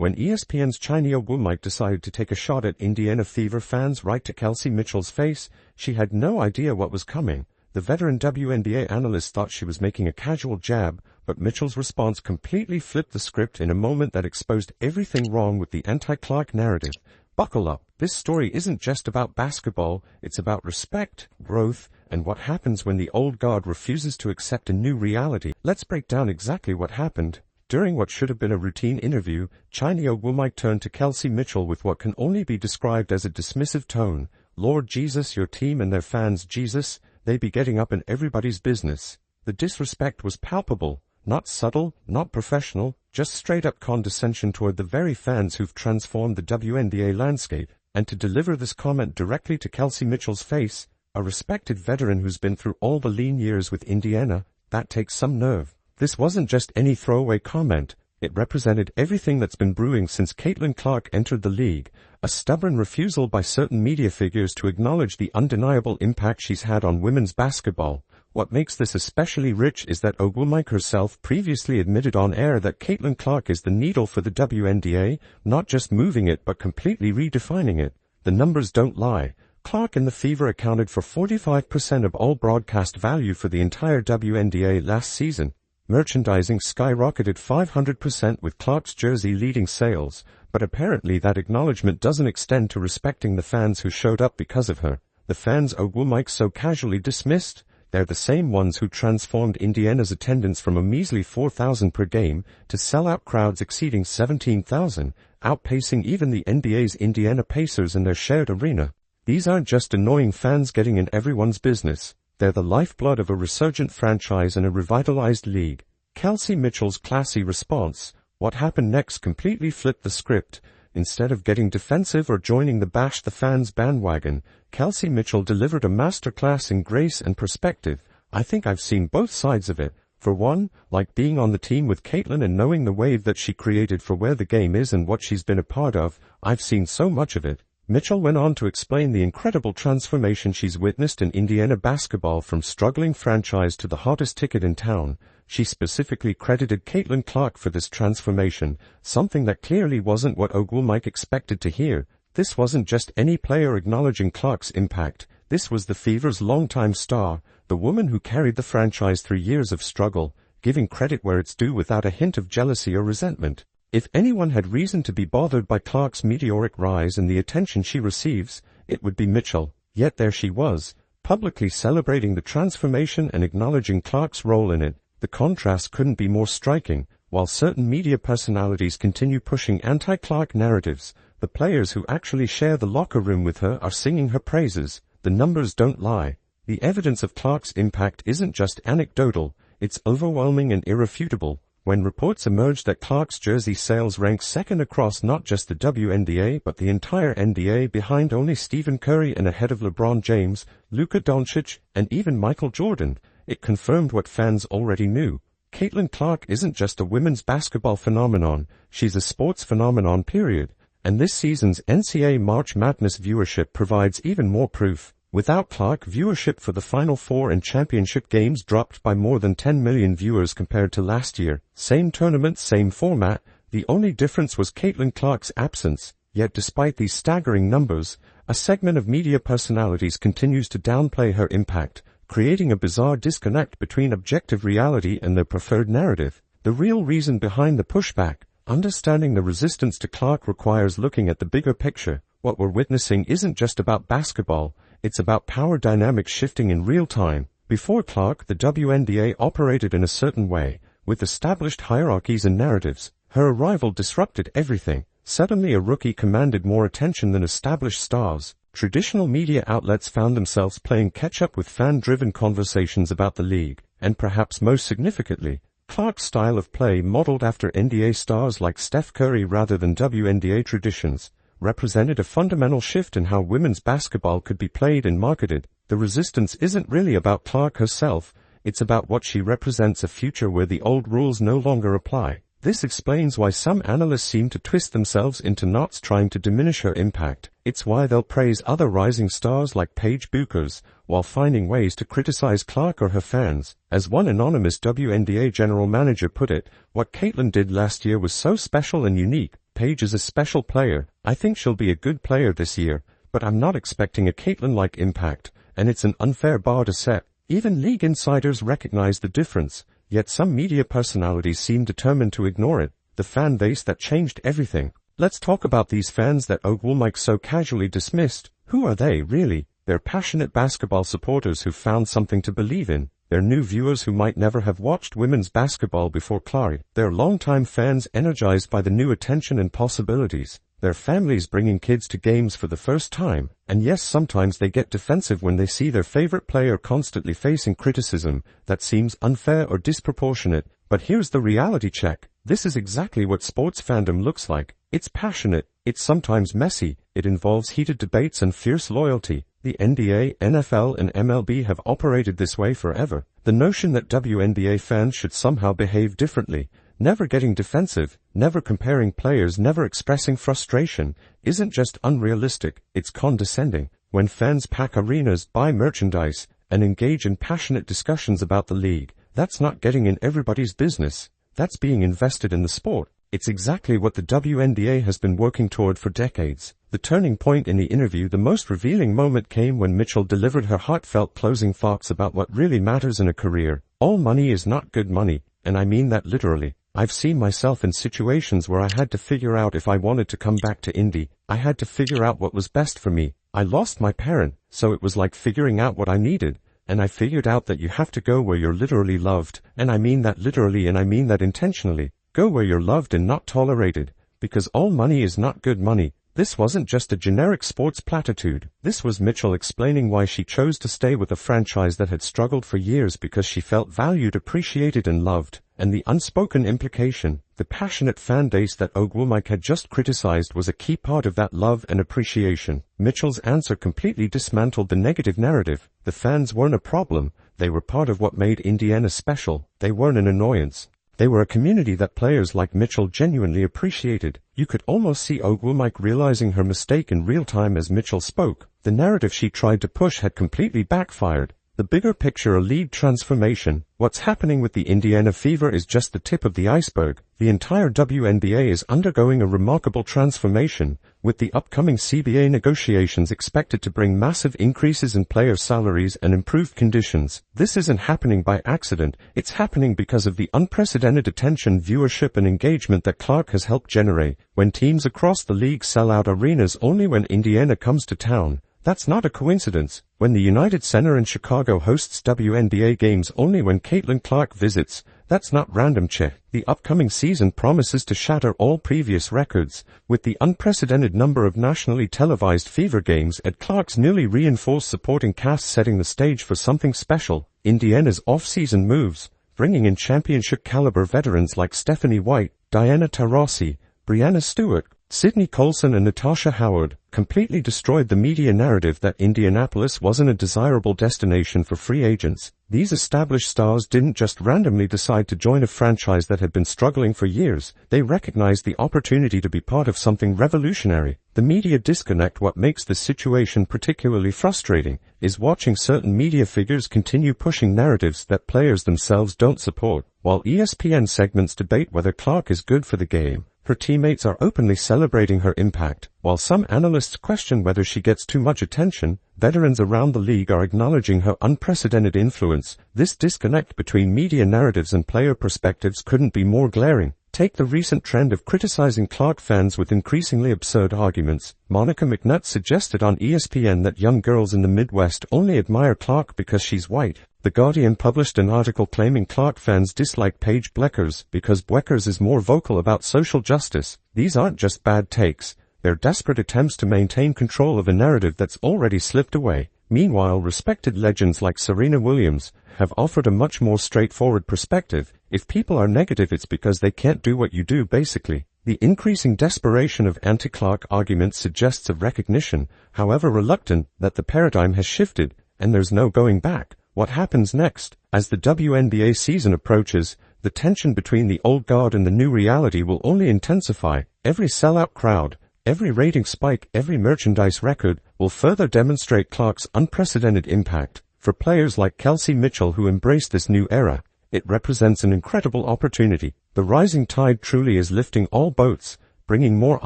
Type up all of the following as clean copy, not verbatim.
When ESPN's China Woolmike decided to take a shot at Indiana Fever fans right to Kelsey Mitchell's face, she had no idea what was coming. The veteran WNBA analyst thought she was making a casual jab, but Mitchell's response completely flipped the script in a moment that exposed everything wrong with the anti-Clark narrative. Buckle up. This story isn't just about basketball, it's about respect, growth, and what happens when the old guard refuses to accept a new reality. Let's break down exactly what happened. During what should have been a routine interview, China Woolmike turned to Kelsey Mitchell with what can only be described as a dismissive tone. Lord Jesus, your team and their fans, Jesus, they be getting up in everybody's business. The disrespect was palpable, not subtle, not professional, just straight-up condescension toward the very fans who've transformed the WNBA landscape. And to deliver this comment directly to Kelsey Mitchell's face, a respected veteran who's been through all the lean years with Indiana, that takes some nerve. This wasn't just any throwaway comment. It represented everything that's been brewing since Caitlin Clark entered the league, a stubborn refusal by certain media figures to acknowledge the undeniable impact she's had on women's basketball. What makes this especially rich is that Woolmike herself previously admitted on air that Caitlin Clark is the needle for the WNBA, not just moving it but completely redefining it. The numbers don't lie. Clark and the Fever accounted for 45% of all broadcast value for the entire WNBA last season. Merchandising skyrocketed 500% with Clark's jersey leading sales, but apparently that acknowledgement doesn't extend to respecting the fans who showed up because of her. The fans Woolmike so casually dismissed, they're the same ones who transformed Indiana's attendance from a measly 4,000 per game to sellout crowds exceeding 17,000, outpacing even the NBA's Indiana Pacers in their shared arena. These aren't just annoying fans getting in everyone's business. They're the lifeblood of a resurgent franchise and a revitalized league. Kelsey Mitchell's classy response, what happened next, completely flipped the script. Instead of getting defensive or joining the bash the fans bandwagon, Kelsey Mitchell delivered a masterclass in grace and perspective. I think I've seen both sides of it. For one, like being on the team with Caitlin and knowing the wave that she created for where the game is and what she's been a part of, I've seen so much of it. Mitchell went on to explain the incredible transformation she's witnessed in Indiana basketball from struggling franchise to the hottest ticket in town. She specifically credited Caitlin Clark for this transformation, something that clearly wasn't what Woolmike expected to hear. This wasn't just any player acknowledging Clark's impact. This was the Fever's longtime star, the woman who carried the franchise through years of struggle, giving credit where it's due without a hint of jealousy or resentment. If anyone had reason to be bothered by Clark's meteoric rise and the attention she receives, it would be Mitchell. Yet there she was, publicly celebrating the transformation and acknowledging Clark's role in it. The contrast couldn't be more striking. While certain media personalities continue pushing anti-Clark narratives, the players who actually share the locker room with her are singing her praises. The numbers don't lie. The evidence of Clark's impact isn't just anecdotal, it's overwhelming and irrefutable. When reports emerged that Clark's jersey sales ranked second across not just the WNBA but the entire NBA, behind only Stephen Curry and ahead of LeBron James, Luka Doncic, and even Michael Jordan, it confirmed what fans already knew. Caitlin Clark isn't just a women's basketball phenomenon, she's a sports phenomenon, period. And this season's NCAA March Madness viewership provides even more proof. Without Clark, viewership for the Final Four and championship games dropped by more than 10 million viewers compared to last year. Same tournament, same format, the only difference was Caitlin Clark's absence. Yet despite these staggering numbers, a segment of media personalities continues to downplay her impact, creating a bizarre disconnect between objective reality and their preferred narrative. The real reason behind the pushback, understanding the resistance to Clark, requires looking at the bigger picture. What we're witnessing isn't just about basketball, it's about power dynamics shifting in real time. Before Clark, the WNBA operated in a certain way, with established hierarchies and narratives. Her arrival disrupted everything. Suddenly a rookie commanded more attention than established stars. Traditional media outlets found themselves playing catch-up with fan-driven conversations about the league, and perhaps most significantly, Clark's style of play, modeled after NBA stars like Steph Curry rather than WNBA traditions, represented a fundamental shift in how women's basketball could be played and marketed. The resistance isn't really about Clark herself, it's about what she represents, a future where the old rules no longer apply. This explains why some analysts seem to twist themselves into knots trying to diminish her impact. It's why they'll praise other rising stars like Paige Buchers, while finding ways to criticize Clark or her fans. As one anonymous WNBA general manager put it, what Caitlin did last year was so special and unique, Paige is a special player. I think she'll be a good player this year, but I'm not expecting a Caitlin-like impact, and it's an unfair bar to set. Even league insiders recognize the difference, yet some media personalities seem determined to ignore it. The fan base that changed everything. Let's talk about these fans that Woolmike so casually dismissed. Who are they, really? They're passionate basketball supporters who found something to believe in. They're new viewers who might never have watched women's basketball before Clark. They're longtime fans energized by the new attention and possibilities. They're families bringing kids to games for the first time. And yes, sometimes they get defensive when they see their favorite player constantly facing criticism that seems unfair or disproportionate. But here's the reality check. This is exactly what sports fandom looks like. It's passionate, it's sometimes messy, it involves heated debates and fierce loyalty. The NBA, NFL, and MLB have operated this way forever. The notion that WNBA fans should somehow behave differently, never getting defensive, never comparing players, never expressing frustration, isn't just unrealistic, it's condescending. When fans pack arenas, buy merchandise, and engage in passionate discussions about the league, that's not getting in everybody's business. That's being invested in the sport. It's exactly what the WNBA has been working toward for decades. The turning point in the interview, the most revealing moment, came when Mitchell delivered her heartfelt closing thoughts about what really matters in a career. All money is not good money, and I mean that literally. I've seen myself in situations where I had to figure out if I wanted to come back to Indy. I had to figure out what was best for me. I lost my parent, so it was like figuring out what I needed. And I figured out that you have to go where you're literally loved, and I mean that literally and I mean that intentionally. Go where you're loved and not tolerated, because all money is not good money. This wasn't just a generic sports platitude. This was Mitchell explaining why she chose to stay with a franchise that had struggled for years because she felt valued, appreciated, and loved. And the unspoken implication, the passionate fan base that Woolmike had just criticized, was a key part of that love and appreciation. Mitchell's answer completely dismantled the negative narrative. The fans weren't a problem. They were part of what made Indiana special. They weren't an annoyance. They were a community that players like Mitchell genuinely appreciated. You could almost see Woolmike realizing her mistake in real time as Mitchell spoke. The narrative she tried to push had completely backfired. The bigger picture, a league transformation. What's happening with the Indiana Fever is just the tip of the iceberg. The entire WNBA is undergoing a remarkable transformation, with the upcoming CBA negotiations expected to bring massive increases in player salaries and improved conditions. This isn't happening by accident. It's happening because of the unprecedented attention, viewership, and engagement that Clark has helped generate. When teams across the league sell out arenas only when Indiana comes to town, that's not a coincidence. When the United Center in Chicago hosts WNBA games only when Caitlin Clark visits, that's not random check. The upcoming season promises to shatter all previous records, with the unprecedented number of nationally televised Fever games at Clark's newly reinforced supporting cast setting the stage for something special. Indiana's off-season moves, bringing in championship-caliber veterans like Stephanie White, Diana Taurasi, Brianna Stewart, Sydney Colson, and Natasha Howard, completely destroyed the media narrative that Indianapolis wasn't a desirable destination for free agents. These established stars didn't just randomly decide to join a franchise that had been struggling for years. They recognized the opportunity to be part of something revolutionary. The media disconnect. What makes this situation particularly frustrating is watching certain media figures continue pushing narratives that players themselves don't support. While ESPN segments debate whether Clark is good for the game, her teammates are openly celebrating her impact. While some analysts question whether she gets too much attention, veterans around the league are acknowledging her unprecedented influence. This disconnect between media narratives and player perspectives couldn't be more glaring. Take the recent trend of criticizing Clark fans with increasingly absurd arguments. Monica McNutt suggested on ESPN that young girls in the Midwest only admire Clark because she's white. The Guardian published an article claiming Clark fans dislike Paige Bueckers because Bueckers is more vocal about social justice. These aren't just bad takes. They're desperate attempts to maintain control of a narrative that's already slipped away. Meanwhile, respected legends like Serena Williams have offered a much more straightforward perspective. If people are negative, it's because they can't do what you do, basically. The increasing desperation of anti-Clark arguments suggests a recognition, however reluctant, that the paradigm has shifted, and there's no going back. What happens next? As the WNBA season approaches, the tension between the old guard and the new reality will only intensify. Every sellout crowd, every rating spike, every merchandise record will further demonstrate Clark's unprecedented impact. For players like Kelsey Mitchell who embrace this new era, it represents an incredible opportunity. The rising tide truly is lifting all boats, bringing more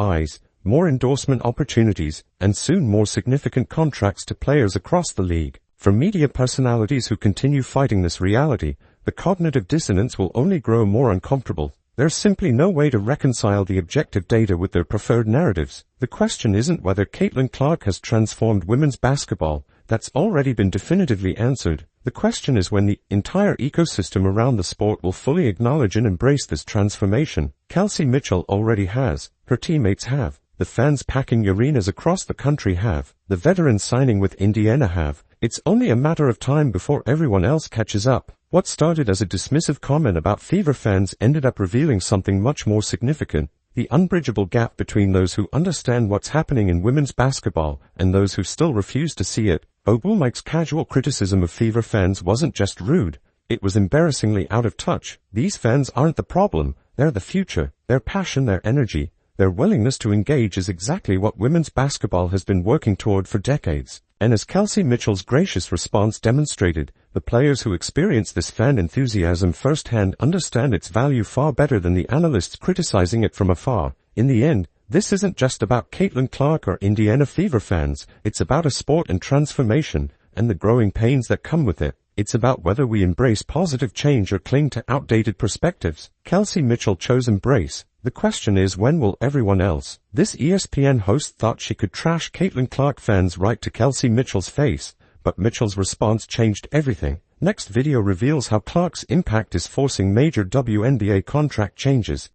eyes, more endorsement opportunities, and soon more significant contracts to players across the league. For media personalities who continue fighting this reality, the cognitive dissonance will only grow more uncomfortable. There's simply no way to reconcile the objective data with their preferred narratives. The question isn't whether Caitlin Clark has transformed women's basketball. That's already been definitively answered. The question is when the entire ecosystem around the sport will fully acknowledge and embrace this transformation. Kelsey Mitchell already has. Her teammates have. The fans packing arenas across the country have. The veterans signing with Indiana have. It's only a matter of time before everyone else catches up. What started as a dismissive comment about Fever fans ended up revealing something much more significant. The unbridgeable gap between those who understand what's happening in women's basketball and those who still refuse to see it. Mike's casual criticism of Fever fans wasn't just rude. It was embarrassingly out of touch. These fans aren't the problem. They're the future. Their passion, their energy, their willingness to engage is exactly what women's basketball has been working toward for decades. And as Kelsey Mitchell's gracious response demonstrated, the players who experience this fan enthusiasm firsthand understand its value far better than the analysts criticizing it from afar. In the end, this isn't just about Caitlin Clark or Indiana Fever fans. It's about a sport and transformation, and the growing pains that come with it. It's about whether we embrace positive change or cling to outdated perspectives. Kelsey Mitchell chose embrace. The question is, when will everyone else? This ESPN host thought she could trash Caitlin Clark fans right to Kelsey Mitchell's face, but Mitchell's response changed everything. Next video reveals how Clark's impact is forcing major WNBA contract changes.